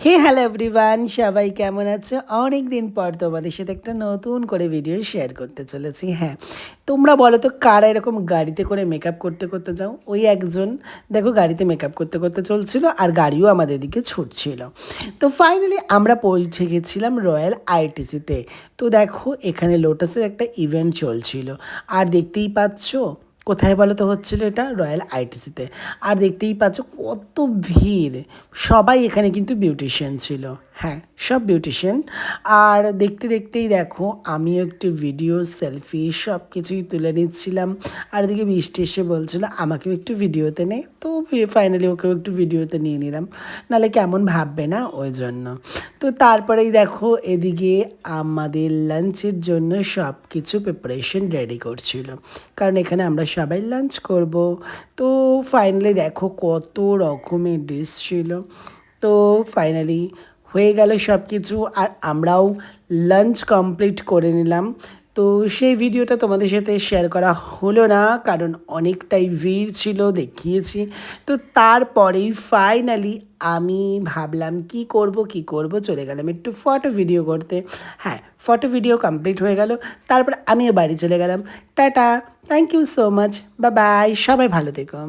হে hello everyone, সবাই কেমন আছো? অনেক দিন পর তোমাদের সাথে একটা নতুন করে ভিডিও শেয়ার করতে চলেছি। হ্যাঁ, তোমরা বলো তো কারা এরকম গাড়িতে করে মেকআপ করতে করতে যাও? ওই একজন দেখো গাড়িতে মেকআপ করতে করতে চলছিল আর গাড়িও আমাদের দিকে ছুটছিল। তো ফাইনালি আমরা পৌঁছে গেছিলাম রয়্যাল আইটিসিতে। তো দেখো এখানে লোটাসের একটা ইভেন্ট চলছিল আর দেখতেই পাচ্ছ কোথায় বলো তো হচ্ছিল এটা রয়্যাল আইটিসিতে। আর দেখতেই পাচ্ছ কত ভিড়, সবাই এখানে কিন্তু বিউটিশিয়ান ছিল। হ্যাঁ, সব বিউটিশিয়ান। আর দেখতে দেখতেই দেখো আমিও একটু ভিডিও সেলফি সব কিছুই তুলে নিচ্ছিলাম। আর এদিকে বৃষ্টি এসে বলছিল আমাকেও একটু ভিডিওতে নে, তো ফাইনালি ওকেও একটু ভিডিওতে নিয়ে নিলাম, নাহলে কেমন ভাববে না, ওই জন্য। তো তারপরেই দেখো এদিকে আমাদের লাঞ্চের জন্য সব কিছু প্রিপারেশন রেডি করছিল, কারণ এখানে আমরা সবাই লাঞ্চ করব। তো ফাইনালি দেখো কত রকমের ডিশ ছিল। তো ফাইনালি হয়ে গেল সব কিছু আর আমরাও লাঞ্চ কমপ্লিট করে নিলাম। তো সেই ভিডিওটা তোমাদের সাথে শেয়ার করা হলো না, কারণ অনেকটাই ভিড় ছিল, দেখিয়েছি। তো তারপরেই ফাইনালি আমি ভাবলাম কি করব চলে গেলাম একটু ফটো ভিডিও করতে। হ্যাঁ, ফটো ভিডিও কমপ্লিট হয়ে গেল, তারপর আমিও বাড়ি চলে গেলাম। Tata, thank you so much, bye bye, সবাই ভালো থেকো।